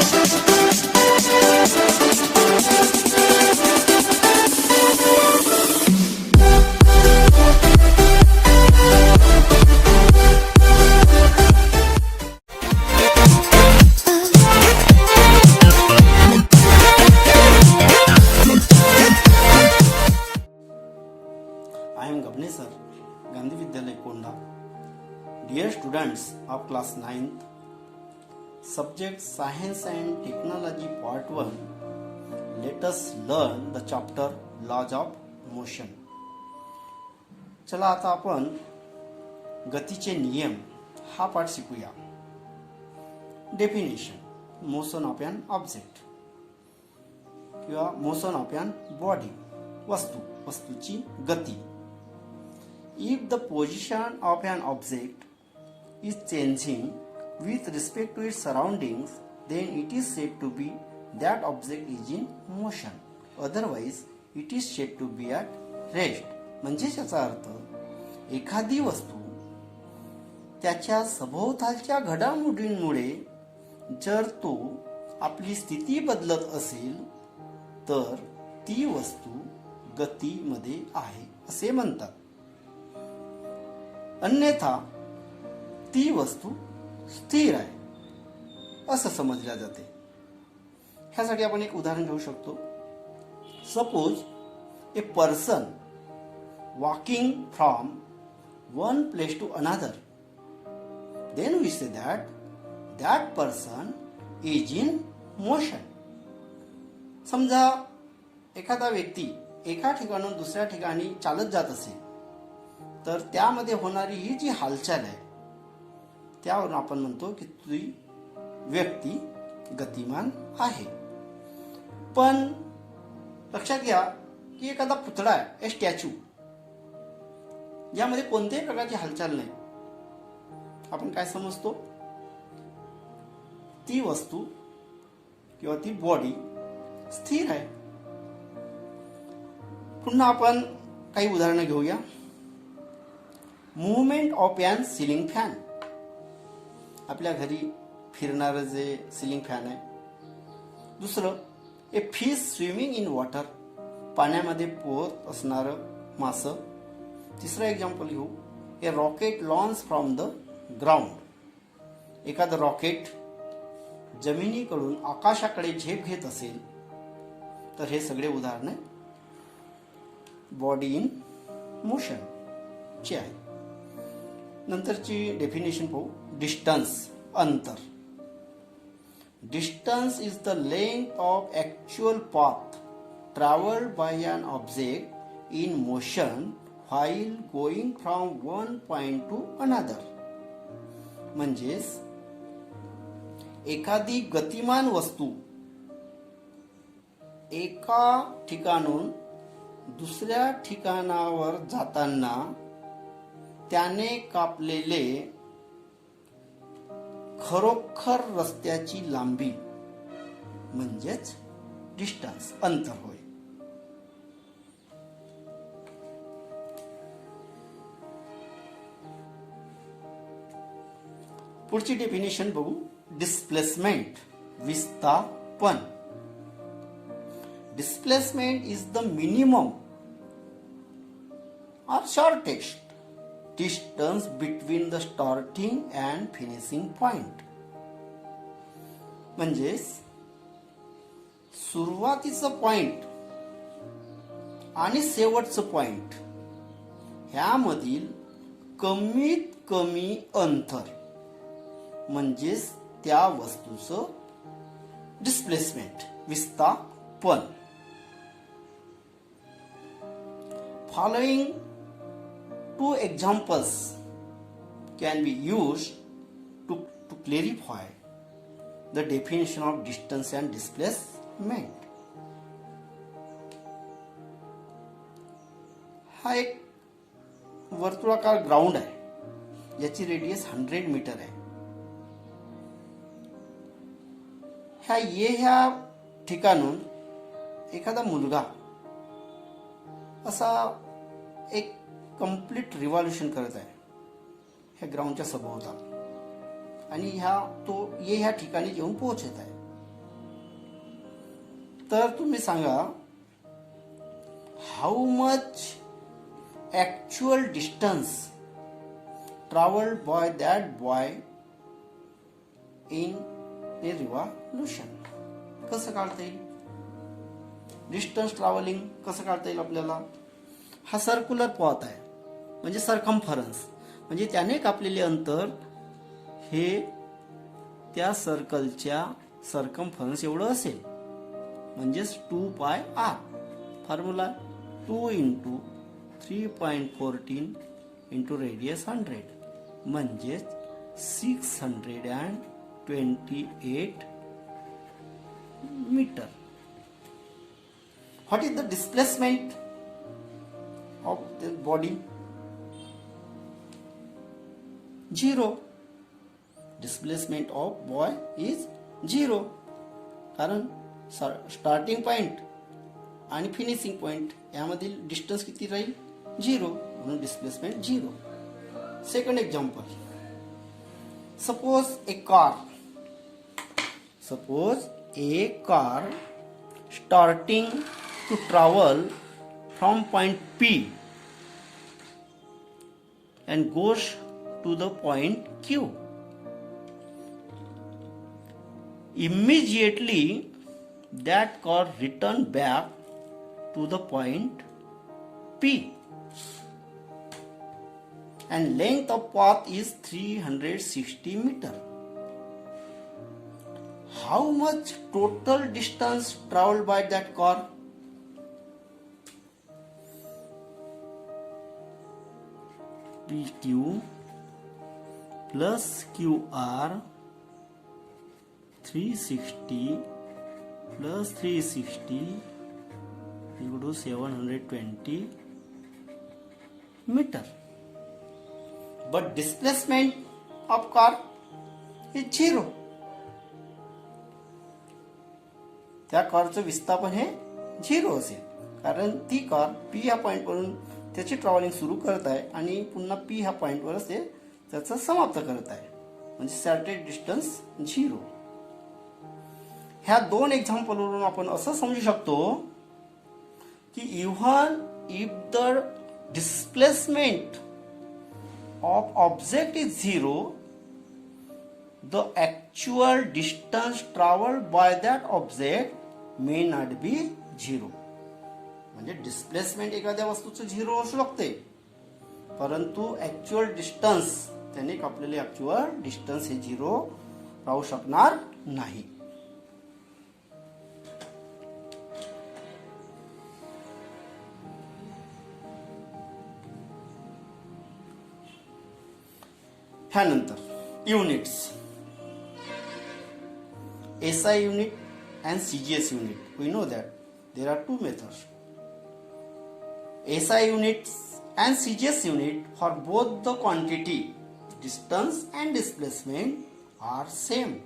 I am Gabne sir, Gandhi Vidyalay Konda. Dear students of class 9th, subject Science and Technology Part 1, let us learn the chapter Laws of Motion. चला आता आपण गतीचे नियम हा पाठ शिकूया. Definition, motion of an object किंवा motion of N body, वस्तूची गती. If the position of an object is changing with respect to its surroundings, then it is said to be that object is in motion. Otherwise, it is said to be at rest. म्हणजे याचा अर्थ एखादी वस्तू त्याच्या सभोवतालच्या घडामोडींमुळे जर तो आपली स्थिती बदलत असेल तर ती वस्तू गतीमध्ये आहे असे म्हणतात. अन्यथा ती वस्तू स्थिर आहे असं समजल्या जाते. ह्यासाठी आपण एक उदाहरण घेऊ शकतो. Suppose a person walking from one place to another, then we say that person is in motion. समजा एखादा व्यक्ती एका ठिकाणाहून दुसऱ्या ठिकाणी चालत जात असेल तर त्यामध्ये होणारी ही जी हालचाल आहे त्यावरून आपण म्हणतो की ती व्यक्ती गतिमान आहे. पण लक्षात घ्या की एखादा पुतळा आहे, ए स्टॅच्यू, यामध्ये कोणत्याही प्रकारची हालचाल नाही. आपण काय समजतो, ती वस्तू किंवा ती बॉडी स्थिर आहे. पुन्हा आपण काही उदाहरणं घेऊया. Movement of an ceiling fan, आपल्या घरी फिरणारं जे सिलिंग फॅन आहे. दुसरं, a fish swimming in water, पाण्यामध्ये पोहत असणारं मासं. तिसरं एक्झाम्पल घेऊ, a rocket launch from the ground, एखादं रॉकेट जमिनीकडून आकाशाकडे झेप घेत असेल तर हे सगळे उदाहरणे बॉडी इन मोशन ची आहे. नंतरची डेफिनेशन पाहू. डिस्टन्स, अंतर. Distance is the length of actual path travelled by an object in motion while going from one point to another. म्हणजेच एखादी गतिमान वस्तू एका ठिकाणून दुसऱ्या ठिकाणावर जाताना त्याने कापलेले खरोखर रस्त्याची लांबी म्हणजेच डिस्टन्स, अंतर होय. पुढची डेफिनेशन बघू. डिस्प्लेसमेंट, विस्थापन. Displacement is the minimum or shortest distance between the starting and finishing point. म्हणजेच सुरुवातीचं पॉइंट आणि शेवटचं पॉइंट ह्यामधील कमीत कमी अंतर म्हणजेच त्या वस्तूचं डिस्प्लेसमेंट, विस्थापन. Following two examples can be used to clarify the definition of distance and displacement. हा एक वर्तुळाकार ग्राउंड आहे, याची रेडियस 100 मीटर आहे. ह्या ठिकाणून एखादा मुलगा असा एक कंप्लीट रिव्हॉल्युशन करत आहे ह्या ग्राउंडच्या सभोवताल आणि तो ह्या ठिकाणी येऊन पोहोचत आहे. तर तुम्ही सांगा, how much actual distance travelled by that boy in a revolution. कसं काढता येईल डिस्टन्स ट्रॅव्हलिंग, कसं काढता येईल आपल्याला? हा सर्क्युलर पॉथ आहे, म्हणजे सरकमफरन्स, म्हणजे त्याने कापलेले अंतर हे त्या सर्कलच्या सरकमफरन्स एवढं असेल, म्हणजेच 2πr. फॉर्म्युला 2 × 3.14 × रेडियस 100 म्हणजेच 628 metre. What is the displacement of the body? 0. Displacement of boy is 0. कारण स्टार्टिंग पॉइंट आणि फिनिशिंग पॉइंट यामधील डिस्टन्स किती राहील? 0. म्हणून displacement 0. Second example. Suppose a car starting to travel from point P and goes to the point Q. Immediately that car return back to the point P and length of path is 360 meter. How much total distance traveled by that car? PQ plus QR 360 plus 360 equal to 720 meter. But displacement of car is 0. त्या कारचं विस्थापन हे 0 असेल, कारण ती car P ह्या पॉईंटवरून त्याची travelling सुरू करत आहे आणि पुन्हा P ह्या पॉईंटवरच ते त्याचं समाप्त करत आहे, म्हणजे स्टार्टेड डिस्टन्स 0. ह्या दोन एक्झाम्पलवरून आपण असं समजू शकतो की even if the displacement of object is 0, the actual distance travelled by that object may not be 0. म्हणजे डिस्प्लेसमेंट एखाद्या वस्तूचं 0 असू शकते, परंतु ॲक्च्युअल डिस्टन्स, त्याने कापलेले ॲक्च्युअल डिस्टन्स हे 0 राहू शकणार नाही. ह्यानंतर units, SI unit and CGS unit. We know that there are two methods. SI units and CGS unit for both the quantity, distance and displacement are same.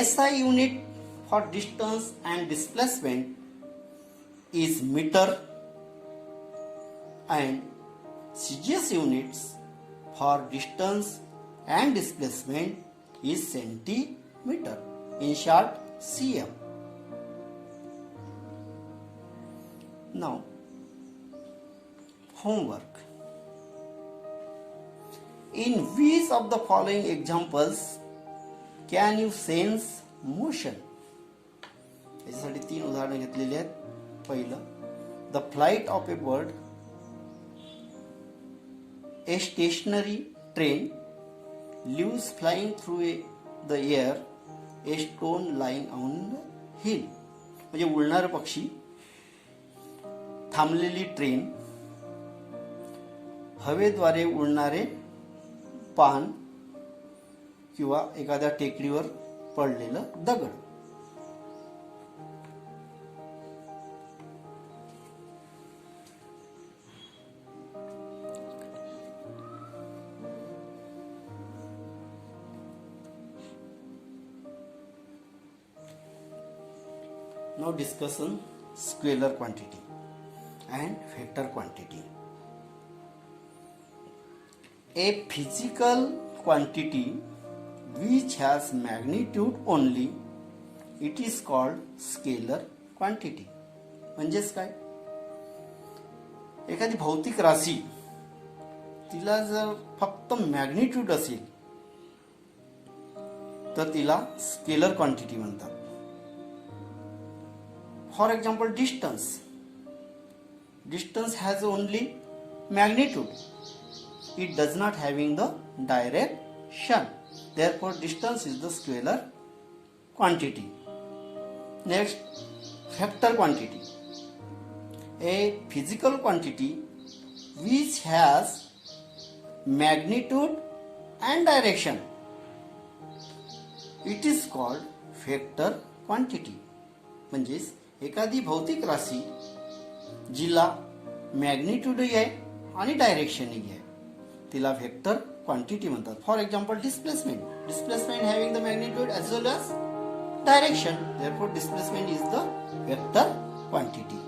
SI unit for distance and displacement is meter and CGS units for distance and displacement is centimeter, in short cm. Now homework. In which of the following examples can you sense motion? याच्यासाठी 3 उदाहरणे घेतलेली आहेत. पहिलं, the flight of a bird, a stationary train lives flying through the air, a stone lying on the hill. म्हणजे उडणारे पक्षी, थांबलेली train, हवेद्वारे उडणारे पान किंवा एखाद्या टेकडीवर पडलेलं दगड. Now discussion scalar quantity and vector quantity. A physical quantity which has magnitude only it is called scalar quantity. म्हणजेच काय, एखादी भौतिक राशी तिला जर फक्त मॅग्निट्यूड असेल तर तिला स्केलर क्वांटिटी म्हणतात. For example distance has only magnitude. It does not having the direction. Therefore, distance is the scalar quantity. Next, vector quantity. A physical quantity which has magnitude and direction. It is called vector quantity. म्हणजेच एखादी भौतिक राशी जिला मॅग्निट्यूडही आहे आणि डायरेक्शनही आहे तिला vector quantity म्हणतात. For example displacement having the magnitude as well as direction. Therefore displacement is the vector quantity.